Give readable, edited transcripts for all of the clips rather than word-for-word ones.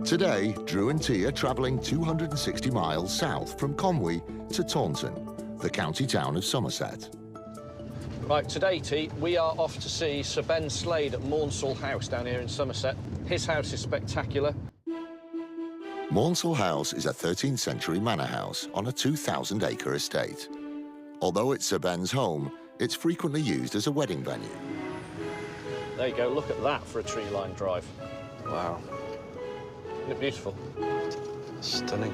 Today, Drew and T are travelling 260 miles south from Conwy to Taunton, the county town of Somerset. Right, today, T, we are off to see Sir Ben Slade at Maunsel House down here in Somerset. His house is spectacular. Maunsel House is a 13th century manor house on a 2,000-acre estate. Although it's Sir Ben's home, it's frequently used as a wedding venue. There you go, look at that for a tree-lined drive. Wow. Isn't it beautiful? Stunning.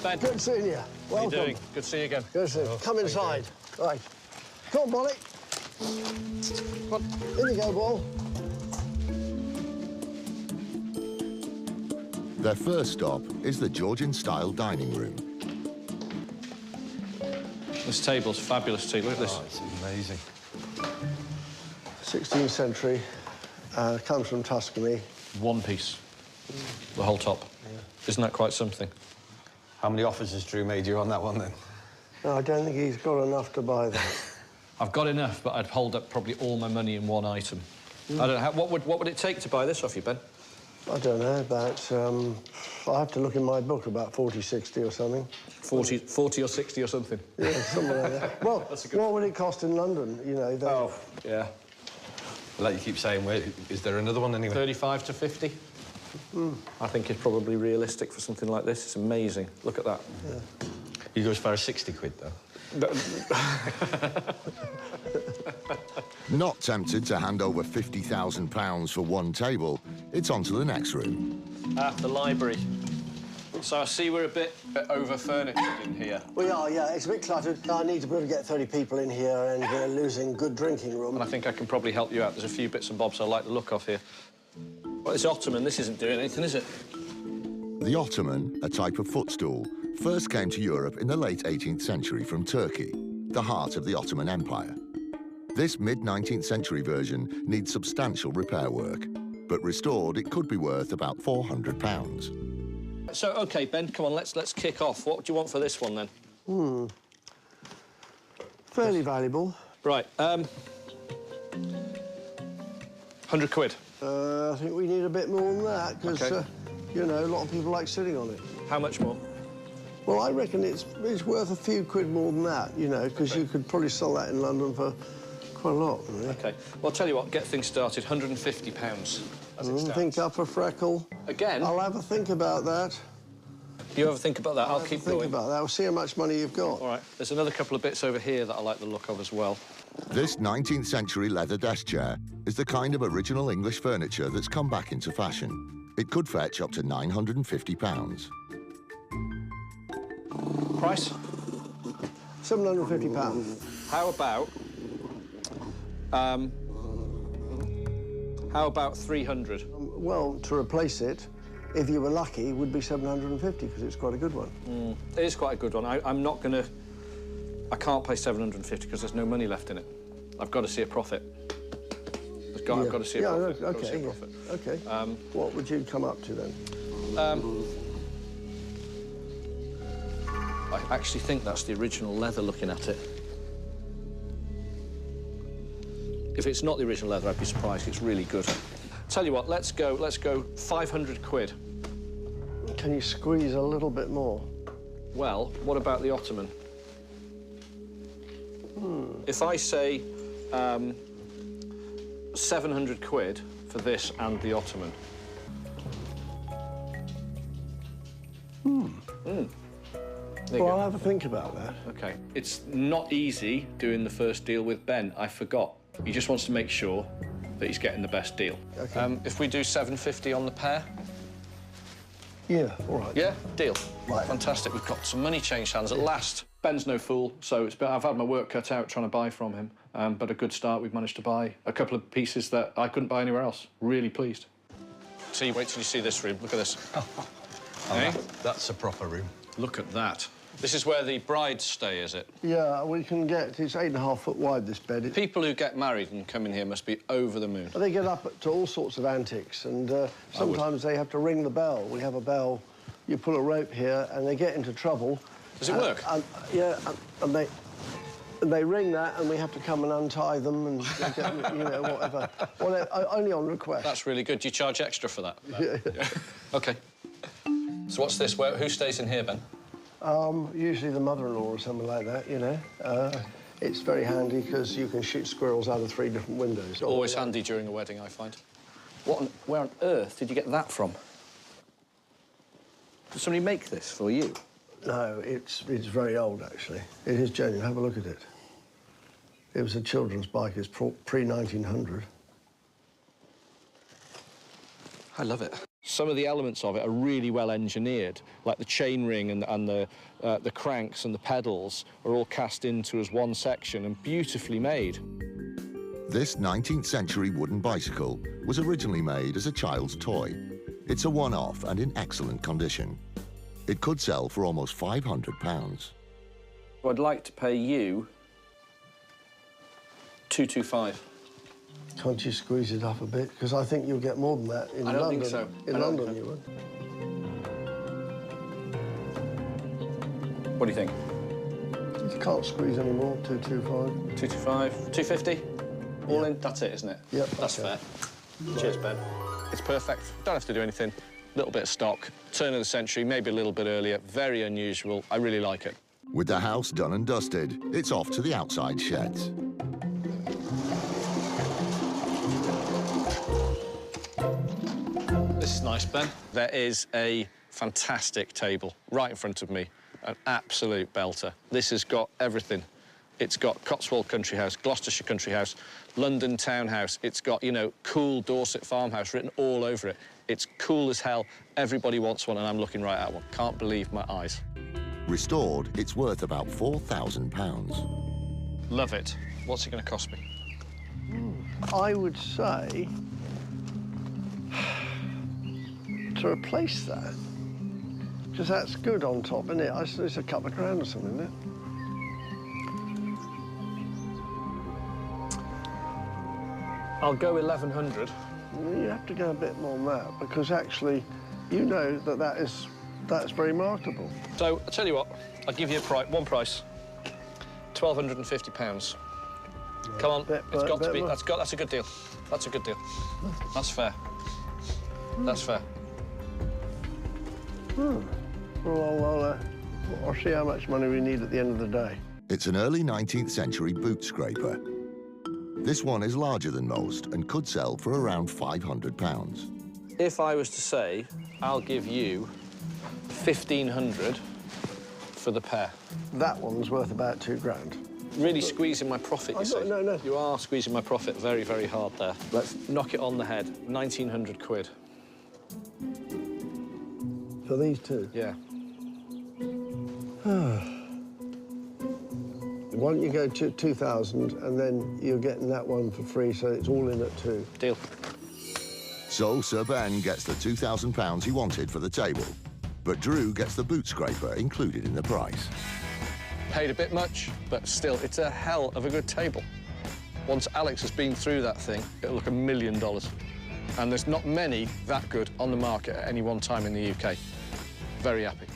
Ben. Good seeing you. Welcome. How are you doing? Good to see you again. Good to see you. Come inside. Right. Come on, Bolly. Come on. In you go, Ball. Their first stop is the Georgian-style dining room. This table's fabulous, T. Look at this. Oh, it's amazing. 16th century. Comes from Tuscany. One piece. The whole top. Yeah. Isn't that quite something? How many offers has Drew made you on that one, then? No, I don't think he's got enough to buy that. I've got enough, but I'd hold up probably all my money in one item. I don't know. What would it take to buy this off you, Ben? I don't know, about... I have to look in my book, about 40, 60 or something. 40 or 60 or something? Yeah, something like that. Well, what would it cost in London, you know? Oh, yeah. Like you keep saying, where, is there another one anyway? 35 to 50. I think it's probably realistic for something like this. It's amazing. Look at that. Yeah. You go as far as 60 quid, though. Not tempted to hand over £50,000 for one table, it's on to the next room. The library. So I see we're a bit over-furnitured in here. We are, yeah. It's a bit cluttered. I need to be able to get 30 people in here, and we're losing good drinking room. And I think I can probably help you out. There's a few bits and bobs I like the look of here. Well, this ottoman, this isn't doing anything, is it? The ottoman, a type of footstool, first came to Europe in the late 18th century from Turkey, the heart of the Ottoman Empire. This mid-19th century version needs substantial repair work, but restored it could be worth about £400. So, OK, Ben, come on, let's kick off. What do you want for this one, then? Fairly valuable. Right, 100 quid. I think we need a bit more than that, because, OK. you know, a lot of people like sitting on it. How much more? Well, I reckon it's worth a few quid more than that, you know, because you could probably sell that in London for quite a lot, really. OK. Well, I'll tell you what, get things started, £150 as it stands. Think up a freckle. Again? I'll have a think about that. You have a think about that, I'll keep going. Think about that. We'll see how much money you've got. All right, there's another couple of bits over here that I like the look of as well. This 19th century leather desk chair is the kind of original English furniture that's come back into fashion. It could fetch up to £950. Price? £750. How about 300? Well, to replace it, if you were lucky, would be 750, because it's quite a good one. It is quite a good one. I'm not going to... I can't pay 750 because there's no money left in it. I've got to see a profit. I've got to see a profit. OK. OK. What would you come up to, then? I actually think that's the original leather looking at it. If it's not the original leather, I'd be surprised. It's really good. Tell you what, let's go 500 quid. Can you squeeze a little bit more? Well, what about the ottoman? If I say 700 quid for this and the ottoman. Well, I'll have a think about that. OK. It's not easy doing the first deal with Ben. I forgot. He just wants to make sure that he's getting the best deal. OK. If we do 750 on the pair? Yeah, all right. Yeah, deal. Right. Fantastic. We've got some money changed hands at last. Ben's no fool, so I've had my work cut out trying to buy from him. But a good start, we've managed to buy a couple of pieces that I couldn't buy anywhere else. Really pleased. See, wait till you see this room. Look at this. Hey? That's a proper room. Look at that. This is where the brides stay, is it? Yeah, we can get... It's 8.5 foot wide, this bed. People who get married and come in here must be over the moon. They get up to all sorts of antics, and sometimes they have to ring the bell. We have a bell. You pull a rope here, and they get into trouble. Does it work? Yeah, and They ring that, and we have to come and untie them and, you know, whatever. Only on request. That's really good. Do you charge extra for that? Yeah. OK. So what's this? Who stays in here, Ben? Usually the mother-in-law or something like that, you know. It's very handy because you can shoot squirrels out of 3 different windows. Always handy during a wedding, I find. Where on earth did you get that from? Did somebody make this for you? No, it's very old, actually. It is genuine. Have a look at it. It was a children's bike. It's pre-1900. I love it. Some of the elements of it are really well engineered, like the chain ring and the cranks and the pedals are all cast into as one section and beautifully made. This 19th century wooden bicycle was originally made as a child's toy. It's a one-off and in excellent condition. It could sell for almost £500. I'd like to pay you £225. Can't you squeeze it up a bit? Because I think you'll get more than that in London. I don't think so. In London, you would. What do you think? You can't squeeze any more. 225. 225, 250? All in? That's it, isn't it? Yep. That's okay. fair. Cheers, Ben. It's perfect. Don't have to do anything. Little bit of stock. Turn of the century, maybe a little bit earlier. Very unusual. I really like it. With the house done and dusted, it's off to the outside sheds. This is nice, Ben. There is a fantastic table right in front of me. An absolute belter. This has got everything. It's got Cotswold Country House, Gloucestershire Country House, London Townhouse. It's got, you know, cool Dorset Farmhouse written all over it. It's cool as hell. Everybody wants one, and I'm looking right at one. Can't believe my eyes. Restored, it's worth about £4,000. Love it. What's it going to cost me? I would say to replace that, because that's good on top, isn't it? It's a couple of grand or something, isn't it? I'll go 1,100. You have to go a bit more than that, because actually, you know that's very marketable. So, I'll tell you what, I'll give you one price. £1,250. Come on, it's got to be. That's a good deal. That's a good deal. That's fair. That's fair. Well, I'll see how much money we need at the end of the day. It's an early 19th century boot scraper. This one is larger than most and could sell for around £500. If I was to say, I'll give you 1,500 for the pair. That one's worth about 2 grand. Really squeezing my profit, you see. No. You are squeezing my profit very, very hard there. Let's knock it on the head. 1,900 quid. For these two? Yeah. Why don't you go to 2,000 and then you're getting that one for free, so it's all in at 2. Deal. So Sir Ben gets the £2,000 he wanted for the table, but Drew gets the boot scraper included in the price. Paid a bit much, but still, it's a hell of a good table. Once Alex has been through that thing, it'll look $1 million. And there's not many that good on the market at any one time in the UK. Very happy.